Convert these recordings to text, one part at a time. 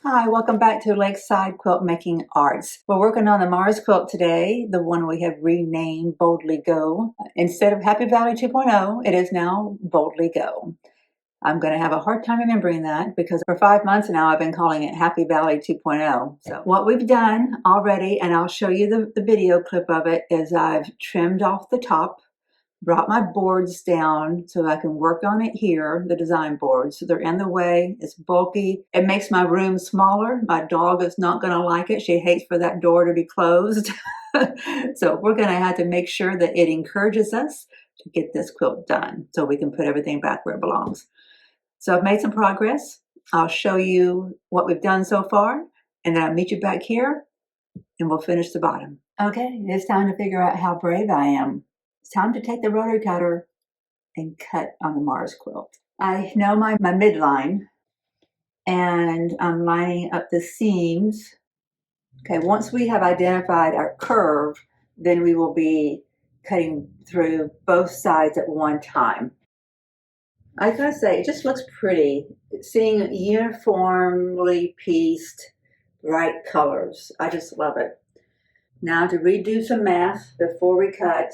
Hi, welcome back to Lakeside Quilt Making Arts. We're working on the Mars quilt today, the one we have renamed Boldly Go. Instead of Happy Valley 2.0, it is now Boldly Go. I'm going to have a hard time remembering that because for 5 months now I've been calling it Happy Valley 2.0. So what we've done already, and I'll show you the video clip of it, is I've trimmed off the top, brought my boards down so I can work on it here, the design boards. So they're in the way, it's bulky. It makes my room smaller. My dog is not gonna like it. She hates for that door to be closed. So we're gonna have to make sure that it encourages us to get this quilt done so we can put everything back where it belongs. So I've made some progress. I'll show you what we've done so far, and then I'll meet you back here and we'll finish the bottom. Okay, it's time to figure out how brave I am. It's time to take the rotary cutter and cut on the Mars quilt. I know my midline, and I'm lining up the seams. Okay, once we have identified our curve, then we will be cutting through both sides at one time. I gotta say, it just looks pretty. Seeing uniformly pieced bright colors. I just love it. Now to redo some math before we cut.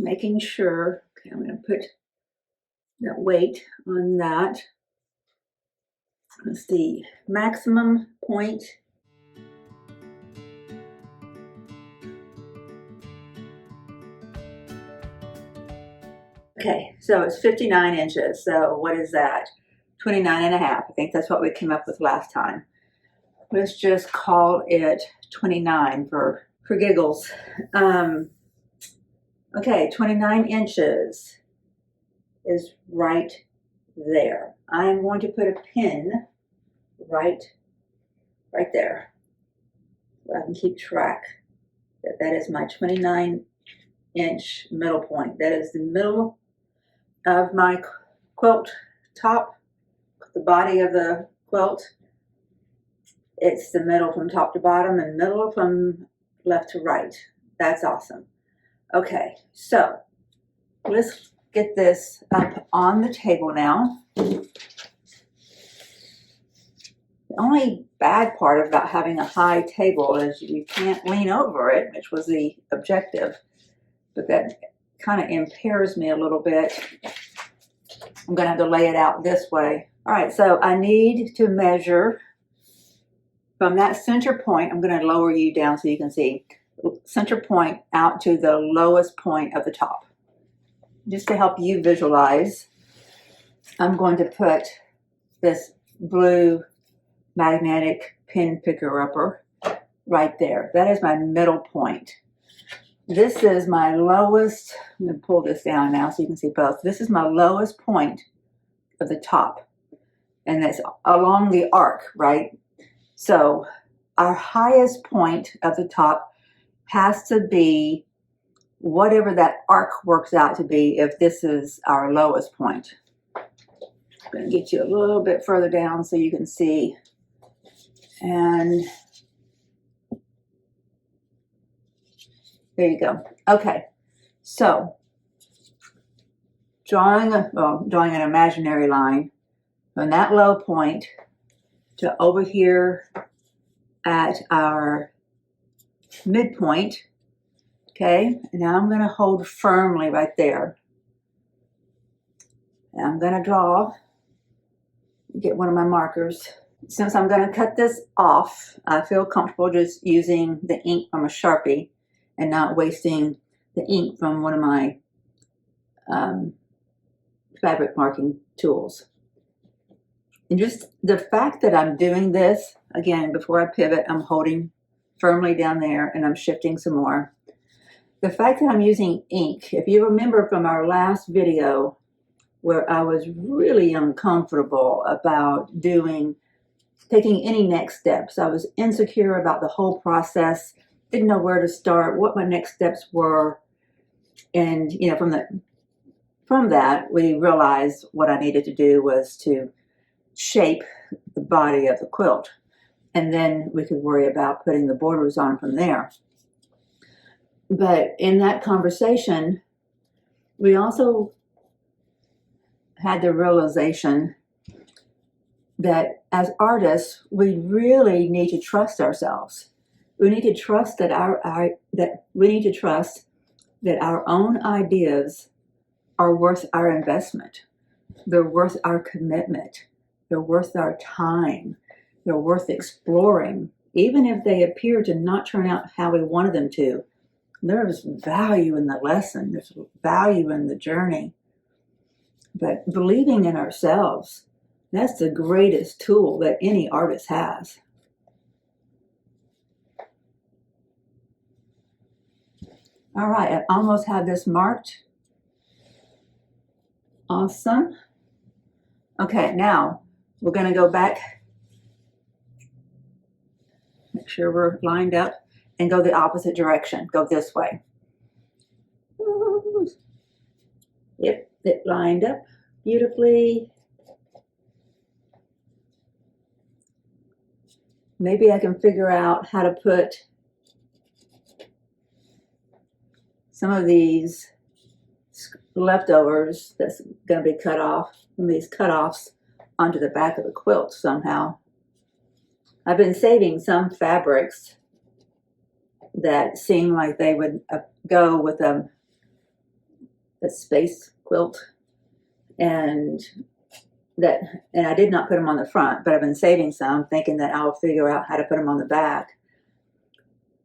Making sure, okay, I'm going to put that weight on that. That's the maximum point. Okay, so it's 59 inches. So what is that? 29 and a half. I think that's what we came up with last time. Let's just call it 29 for giggles. Okay, 29 inches is right there. I'm going to put a pin right there so I can keep track that is my 29-inch middle point. That is the middle of my quilt top, the body of the quilt. It's the middle from top to bottom and middle from left to right. That's awesome. Okay, so let's get this up on the table now. The only bad part about having a high table is you can't lean over it, which was the objective, but that kind of impairs me a little bit. I'm going to have to lay it out this way. All right, so I need to measure from that center point. I'm going to lower you down so you can see. Center point out to the lowest point of the top. Just to help you visualize, I'm going to put this blue magnetic pin picker upper right there. That is my middle point. This is my lowest. I'm going to pull this down now so you can see both. This is my lowest point of the top, and that's along the arc, right? So our highest point of the top has to be whatever that arc works out to be if this is our lowest point. I'm going to get you a little bit further down so you can see. And there you go. Okay, so drawing an imaginary line from that low point to over here at our midpoint. Okay, and now I'm going to hold firmly right there. And I'm going to draw, get one of my markers. Since I'm going to cut this off, I feel comfortable just using the ink from a Sharpie and not wasting the ink from one of my fabric marking tools. And just the fact that I'm doing this, again, before I pivot, I'm holding firmly down there and I'm shifting some more. The fact that I'm using ink, if you remember from our last video where I was really uncomfortable about taking any next steps. I was insecure about the whole process, didn't know where to start, what my next steps were. And you know, from that, we realized what I needed to do was to shape the body of the quilt. And then we could worry about putting the borders on from there. But in that conversation, we also had the realization that as artists, we really need to trust ourselves. We need to trust that our own ideas are worth our investment. They're worth our commitment. They're worth our time. They're worth exploring. Even if they appear to not turn out how we wanted them to, there's value in the lesson. There's value in the journey. But believing in ourselves, that's the greatest tool that any artist has. All right, I almost have this marked. Awesome. Okay, now we're going to go back, make sure we're lined up, and go the opposite direction. Go this way. Yep, it lined up beautifully. Maybe I can figure out how to put some of these leftovers that's going to be cut off, some of these cutoffs, onto the back of the quilt somehow. I've been saving some fabrics that seem like they would go with a space quilt, and I did not put them on the front, but I've been saving some, thinking that I'll figure out how to put them on the back.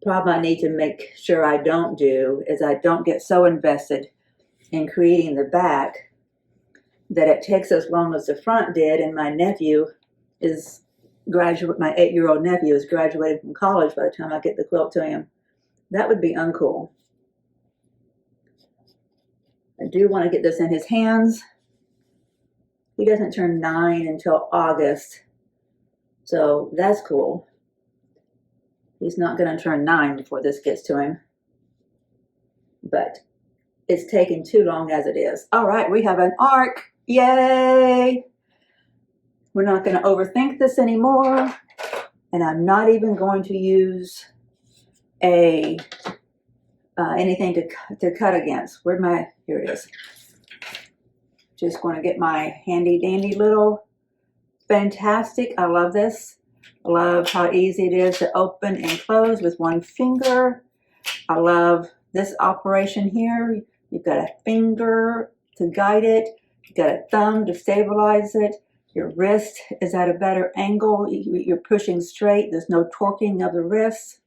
Problem I need to make sure I don't do is I don't get so invested in creating the back that it takes as long as the front did, and my nephew is my 8-year-old nephew is graduating from college by the time I get the quilt to him. That would be uncool. I do want to get this in his hands. He doesn't turn 9 until August, so that's cool. He's not going to turn 9 before this gets to him, but it's taking too long as it is. All right, we have an arc. Yay! We're not going to overthink this anymore, and I'm not even going to use anything to cut against. Here it is. Just going to get my handy dandy little, fantastic. I love this. I love how easy it is to open and close with one finger. I love this operation here. You've got a finger to guide it. You've got a thumb to stabilize it. Your wrist is at a better angle. You're pushing straight. There's no torquing of the wrist.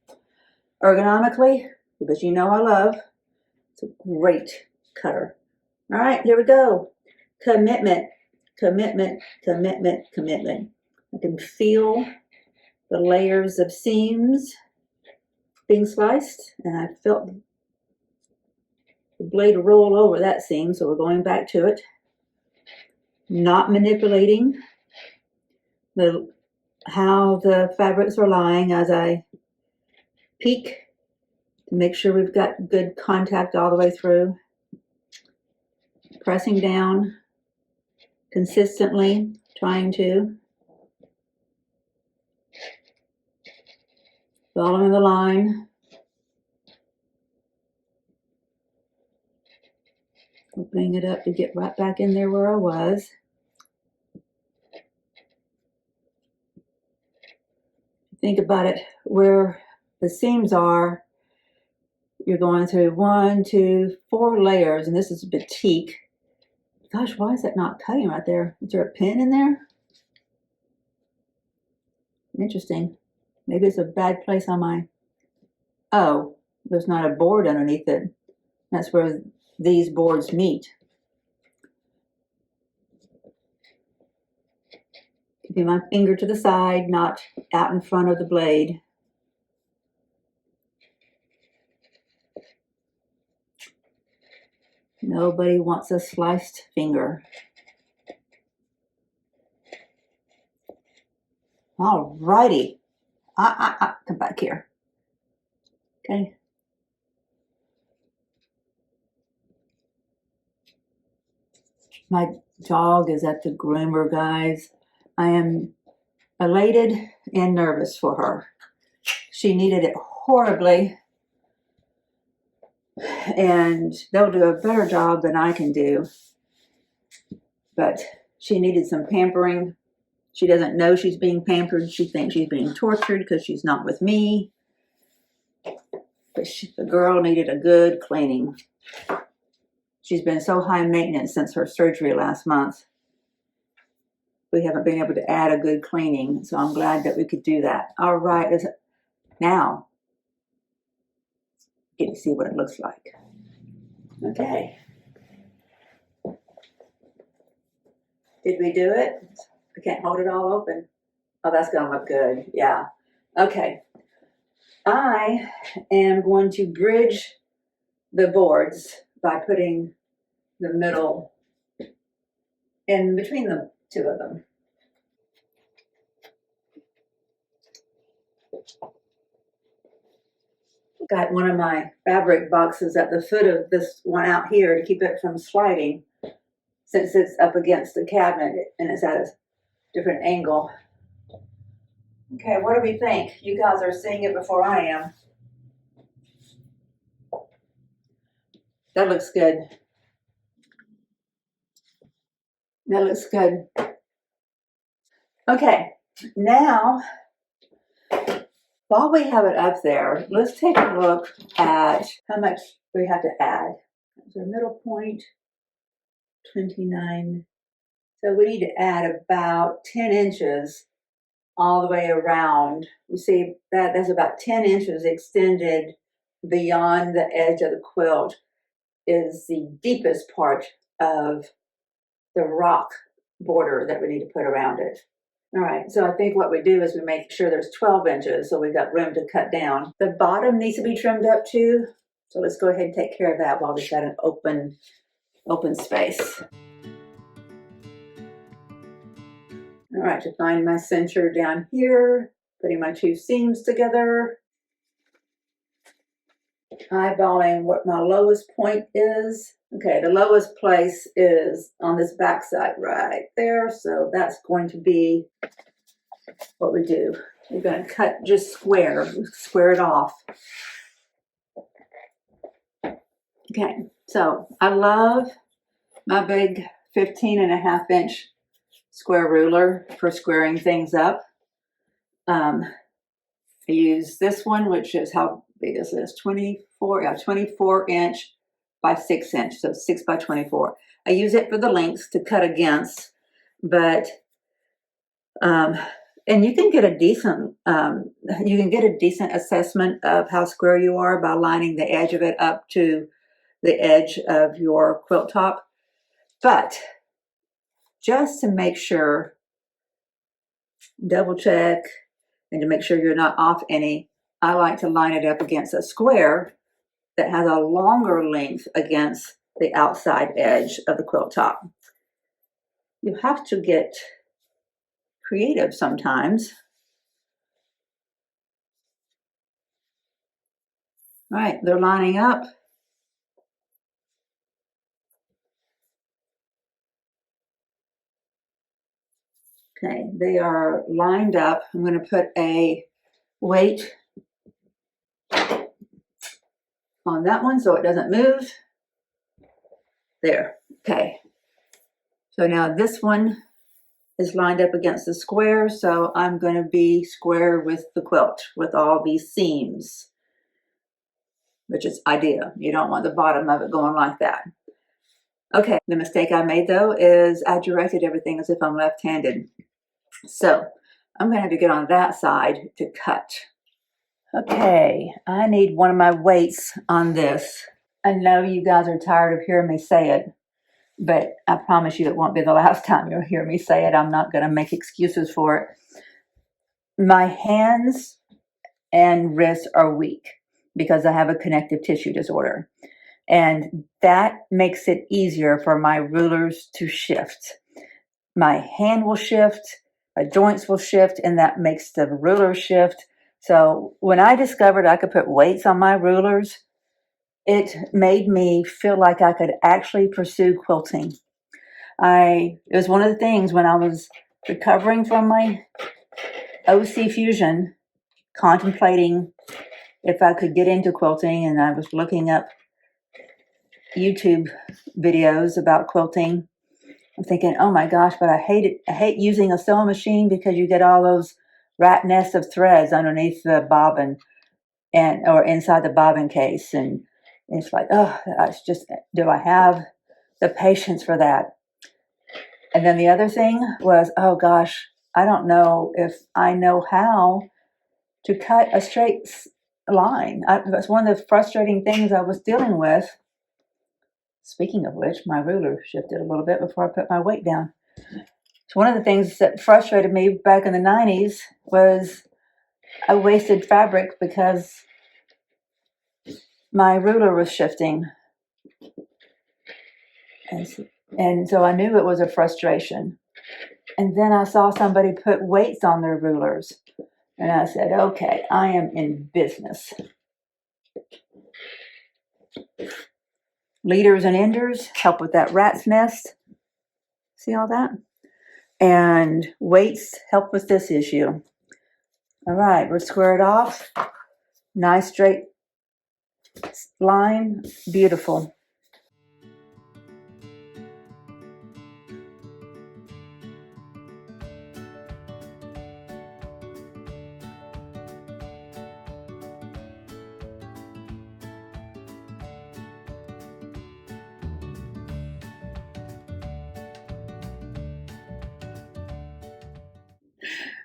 Ergonomically, because you know I love, it's a great cutter. All right, here we go. Commitment, commitment, commitment, commitment. I can feel the layers of seams being sliced, and I felt the blade roll over that seam, so we're going back to it. Not manipulating how the fabrics are lying as I peek to make sure we've got good contact all the way through. Pressing down consistently, trying to. Following the line. Opening it up to get right back in there where I was. Think about it, where the seams are, you're going through 1, 2, 4 layers, and this is batik. Gosh, why is that not cutting right there? Is there a pin in there? Interesting. Maybe it's a bad place on my... Oh, there's not a board underneath it. That's where these boards meet. Keeping my finger to the side, not out in front of the blade. Nobody wants a sliced finger. All righty. Come back here. Okay. My dog is at the groomer, guys. I am elated and nervous for her. She needed it horribly. and they'll do a better job than I can do. But she needed some pampering. She doesn't know she's being pampered. She thinks she's being tortured because she's not with me. But the girl needed a good cleaning. She's been so high maintenance since her surgery last month. We haven't been able to add a good cleaning, so I'm glad that we could do that. All right, now get to see what it looks like. Okay. Did we do it? I can't hold it all open. Oh, that's gonna look good. Yeah. Okay. I am going to bridge the boards by putting the middle in between the two of them. Got one of my fabric boxes at the foot of this one out here to keep it from sliding, since it's up against the cabinet and it's at a different angle. Okay, what do we think? You guys are seeing it before I am. That looks good. That looks good. Okay, now, while we have it up there, let's take a look at how much we have to add. So middle point, 29. So we need to add about 10 inches all the way around. You see that that's about 10 inches extended beyond the edge of the quilt is the deepest part of the rock border that we need to put around it. All right, so I think what we do is we make sure there's 12 inches so we've got room to cut down. The bottom needs to be trimmed up too, so let's go ahead and take care of that while we've got an open space. All right, to find my center down here, putting my two seams together, eyeballing what my lowest point is. Okay, the lowest place is on this back side right there, so that's going to be what we do. We're going to cut just square it off. Okay, so I love my big 15.5-inch square ruler for squaring things up. I use this one, which is, how big is this? 24 inch by 6 inch, so 6 by 24. I use it for the lengths to cut against, but and you can get a decent assessment of how square you are by lining the edge of it up to the edge of your quilt top. But just to make sure, double check, and to make sure you're not off any, I like to line it up against a square that has a longer length against the outside edge of the quilt top. You have to get creative sometimes. All right, they're lining up. Okay, they are lined up. I'm going to put a weight on that one so it doesn't move. There. Okay. So now this one is lined up against the square, so I'm going to be square with the quilt with all these seams, which is ideal. You don't want the bottom of it going like that. Okay, the mistake I made though is I directed everything as if I'm left-handed. So I'm going to have to get on that side to cut. Okay, I need one of my weights on this. I know you guys are tired of hearing me say it, but I promise you it won't be the last time you'll hear me say it. I'm not going to make excuses for it. My hands and wrists are weak because I have a connective tissue disorder. And that makes it easier for my rulers to shift. My hand will shift, my joints will shift, and that makes the ruler shift. So when I discovered I could put weights on my rulers, it made me feel like I could actually pursue quilting. It was one of the things when I was recovering from my OC fusion, contemplating if I could get into quilting, and I was looking up YouTube videos about quilting. I'm thinking, oh my gosh, but I hate it. I hate using a sewing machine because you get all those rat nests of threads underneath the bobbin or inside the bobbin case. And it's like, oh, it's just, do I have the patience for that? And then the other thing was, oh gosh, I don't know if I know how to cut a straight line. That's one of the frustrating things I was dealing with. Speaking of which, my ruler shifted a little bit before I put my weight down. So one of the things that frustrated me back in the 90s was I wasted fabric because my ruler was shifting. And so I knew it was a frustration. And then I saw somebody put weights on their rulers. And I said, okay, I am in business. Leaders and enders help with that rat's nest. See all that? And weights help with this issue. All right, we're squared off. Nice straight line. Beautiful.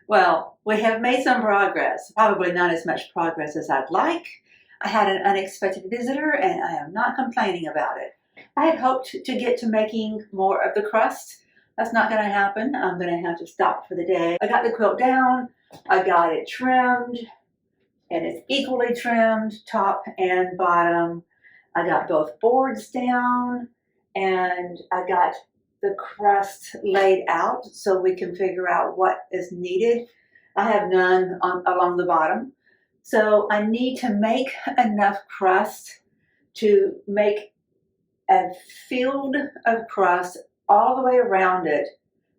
Well, we have made some progress, probably not as much progress as I'd like. I had an unexpected visitor and I am not complaining about it. I had hoped to get to making more of the crust. That's not going to happen. I'm going to have to stop for the day. I got the quilt down, I got it trimmed, and it's equally trimmed, top and bottom. I got both boards down, and I got the crust laid out so we can figure out what is needed. I have none along the bottom. So I need to make enough crust to make a field of crust all the way around it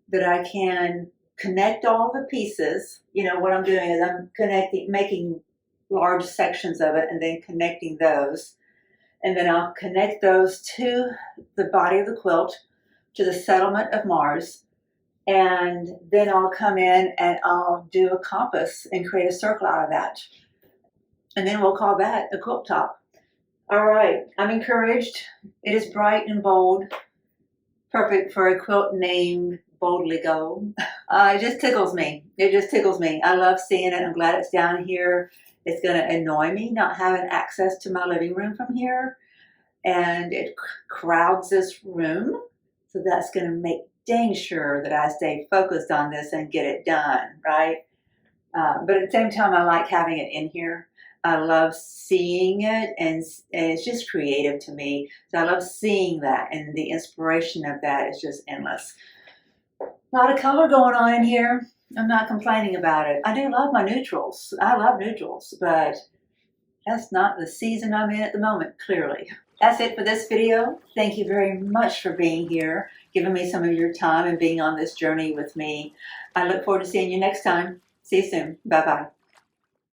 that I can connect all the pieces. You know, what I'm doing is I'm making large sections of it and then connecting those. And then I'll connect those to the body of the quilt, to the settlement of Mars. And then I'll come in and I'll do a compass and create a circle out of that. And then we'll call that a quilt top. All right, I'm encouraged. It is bright and bold, perfect for a quilt named Boldly Go. It just tickles me. It just tickles me. I love seeing it. I'm glad it's down here. It's going to annoy me not having access to my living room from here. And it crowds this room. So that's going to make dang sure that I stay focused on this and get it done, right? But at the same time, I like having it in here. I love seeing it, and it's just creative to me. So I love seeing that, and the inspiration of that is just endless. A lot of color going on in here. I'm not complaining about it. I do love my neutrals. I love neutrals, but that's not the season I'm in at the moment, clearly. That's it for this video. Thank you very much for being here, giving me some of your time and being on this journey with me. I look forward to seeing you next time. See you soon. Bye-bye.